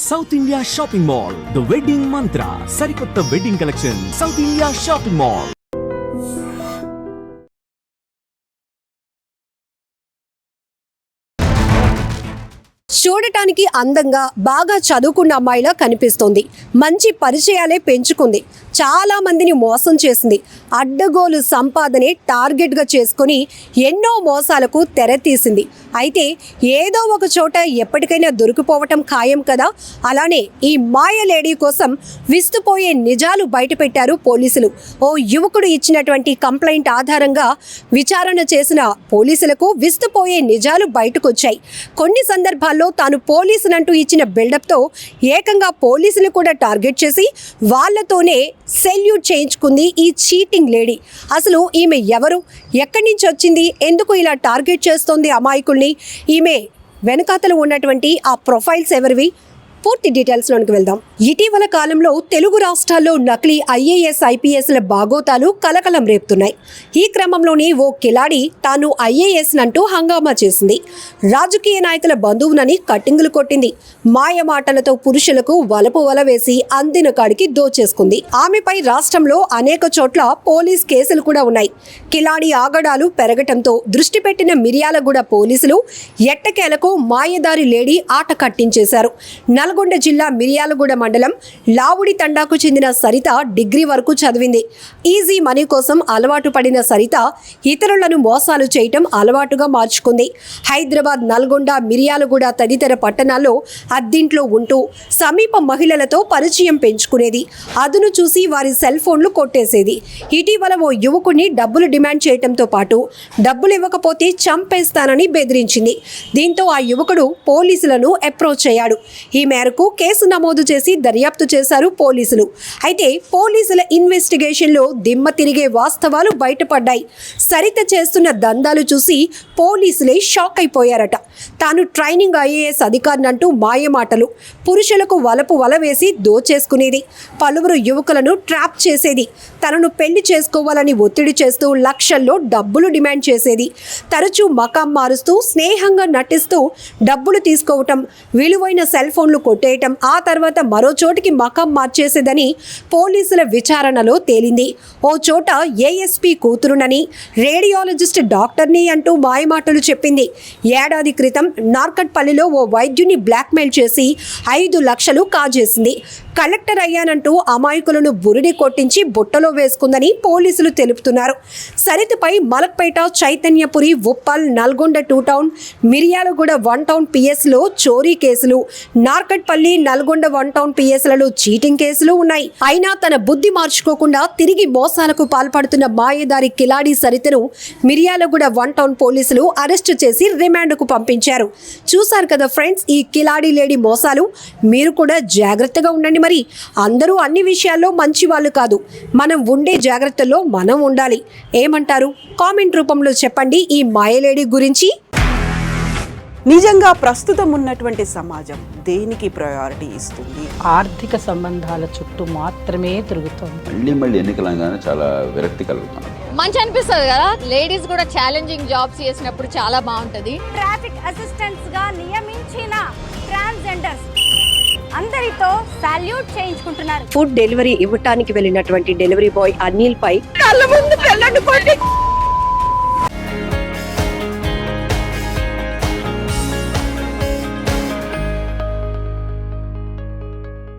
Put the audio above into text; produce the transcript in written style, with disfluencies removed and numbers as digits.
South India shopping mall, the wedding మంత్ర, సరికొత్త wedding collection, south India shopping mall. చూడటానికి అందంగా బాగా చదువుకున్న అమ్మాయిలా కనిపిస్తోంది. మంచి పరిచయాలే పెంచుకుంది. చాలా మందిని మోసం చేసింది. అడ్డగోలు సంపాదనే టార్గెట్గా చేసుకుని ఎన్నో మోసాలకు తెరతీసింది. అయితే ఏదో ఒక చోట ఎప్పటికైనా దొరికిపోవటం ఖాయం కదా. అలానే ఈ మాయ లేడీ కోసం విస్తుపోయే నిజాలు బయటపెట్టారు పోలీసులు. ఓ యువకుడు ఇచ్చినటువంటి కంప్లైంట్ ఆధారంగా విచారణ చేసిన పోలీసులకు విస్తుపోయే నిజాలు బయటకొచ్చాయి. కొన్ని సందర్భాల్లో తాను పోలీసునంటూ ఇచ్చిన బిల్డప్తో ఏకంగా పోలీసులు కూడా టార్గెట్ చేసి వాళ్లతోనే సెల్యూట్ చేయించుకుంది ఈ చీటింగ్ లేడీ. అసలు ఈమె ఎవరు, ఎక్కడి నుంచి వచ్చింది, ఎందుకు ఇలా టార్గెట్ చేస్తోంది అమాయకుల్ని, ఈమె వెనకాతలు ఉన్నటువంటి ఆ ప్రొఫైల్స్ ఎవరివి, పూర్తి డీటెయిల్స్లోనికి వెళ్దాం. ఇటీవల కాలంలో తెలుగు రాష్ట్రాల్లో నకిలీ ఐఏఎస్ ఐపీఎస్ల బాగోతాలు కలకలం రేపుతున్నాయి. ఈ క్రమంలోనే ఓ కిలాడి తాను ఐఏఎస్ నంటూ హంగామా చేసింది. రాజకీయ నాయకుల బంధువునని కట్టింగులు కొట్టింది. మాయ మాటలతో పురుషులకు వలపు వల వేసి అందిన కాడికి దోచేసుకుంది. ఆమెపై రాష్ట్రంలో అనేక చోట్ల పోలీస్ కేసులు కూడా ఉన్నాయి. కిలాడి ఆగడాలు పెరగటంతో దృష్టి పెట్టిన మిర్యాలగూడ పోలీసులు ఎట్టకేలకు మాయదారి లేడీ ఆట కట్టించేశారు. నల్గొండ జిల్లా మిర్యాలగూడ మండలం లావుడి తండాకు చెందిన సరిత డిగ్రీ వరకు చదివింది. ఈజీ మనీ కోసం అలవాటు పడిన సరిత ఇతరులను మోసాలు చేయటం అలవాటుగా మార్చుకుంది. హైదరాబాద్, నల్గొండ, మిర్యాలగూడ తదితర పట్టణాల్లో అద్దింట్లో ఉంటూ సమీప మహిళలతో పరిచయం పెంచుకునేది. అదును చూసి వారి సెల్ ఫోన్లు కొట్టేసేది. ఇటీవల ఓ యువకుడిని డబ్బులు డిమాండ్ చేయడంతో పాటు డబ్బులు ఇవ్వకపోతే చంపేస్తానని బెదిరించింది. దీంతో ఆ యువకుడు పోలీసులను అప్రోచ్ అయ్యాడు. ఈ మేరకు కేసు నమోదు చేసి దర్యాప్తు చేశారు పోలీసులు. అయితే పోలీసుల ఇన్వెస్టిగేషన్లో దిమ్మ తిరిగే వాస్తవాలు బయటపడ్డాయి. సరిత చేస్తున్న దందాలు చూసి పోలీసులే షాక్ అయిపోయారట. తాను ట్రైనింగ్ ఐఏఎస్ అధికారినంటూ మాయమాటలు, పురుషులకు వలపు వల వేసి దోచేసుకునేది. పలువురు యువకులను ట్రాప్ చేసేది. తనను పెళ్లి చేసుకోవాలని ఒత్తిడి చేస్తూ లక్షల్లో డబ్బులు డిమాండ్ చేసేది. తరచూ మకాం మారుస్తూ స్నేహంగా నటిస్తూ డబ్బులు తీసుకోవటం, విలువైన సెల్ ఫోన్లు కొట్టేయటం, ఆ తర్వాత మరో చోటికి మకాం మార్చేసేదని పోలీసుల విచారణలో తేలింది. ఓ చోట ఏఎస్పీ కూతురునని, రేడియాలజిస్ట్ డాక్టర్ని అంటూ మాయమాటలు చెప్పింది. ఏడాది క్రితం నార్కట్పల్లిలో ఓ వైద్యుని బ్లాక్మెయిల్ చేసి 5 లక్షలు కాజేసింది. కలెక్టర్ అయ్యానంటూ అమాయకులను బురిడి కొట్టించి బుట్టలో వేసుకుందని పోలీసులు తెలుపుతున్నారు. సరితపై మలక్పేట, చైతన్యపురి, ఉప్పల్, నల్గొండ 2 టౌన్, మిర్యాలగూడ 1 టౌన్ పిఎస్లో చోరీ కేసులు, నార్కట్పల్లి, నల్గొండ 1 టౌన్ పిఎస్లలో చీటింగ్ కేసులు ఉన్నాయి. అయినా తన బుద్ధి మార్చుకోకుండా తిరిగి మోసాలకు పాల్పడుతున్న మాయదారి కిలాడి సరితను మిర్యాలగూడ 1 టౌన్ పోలీసులు అరెస్టు చేసి రిమాండ్కు పంపించారు. చూశారు కదా ఫ్రెండ్స్, ఈ కిలాడి లేడీ మోసాలు. మీరు కూడా జాగ్రత్తగా ఉండండి. మరి అందరూ అన్ని విషయాల్లో మంచి వాళ్ళు కాదు. మనం ఉండే జాగ్రత్తల్లో మనం ఉండాలి. ఏమంటారు? కామెంట్ రూపంలో చెప్పండి ఈ మాయలేడీ గురించి. నిజంగా ప్రస్తుతం ఉన్నటువంటి సమాజం దేనికి ప్రయారిటీ ఇస్తుంది? ఆర్థిక సంబంధాల చుట్టూ మాత్రమే తిరుగుతుంది. మళ్ళీ ఎన్నికలంగానే చాలా విరక్తి కలుగుతుంది. మంచి అనిపిస్తుంది కదా, లేడీస్ కూడా ఛాలెంజింగ్ జాబ్స్ చేసినప్పుడు చాలా బాగుంటది. ట్రాఫిక్ అసిస్టెంట్స్ గా నియమించిన ట్రాన్స్జెండర్స్ అందరితో సాల్యూట్ చేయించుకుంటున్నారు. ఫుడ్ డెలివరీ ఇవ్వటానికి వెళ్ళినటువంటి డెలివరీ బాయ్ అనిల్ పై కళ్ళ ముందు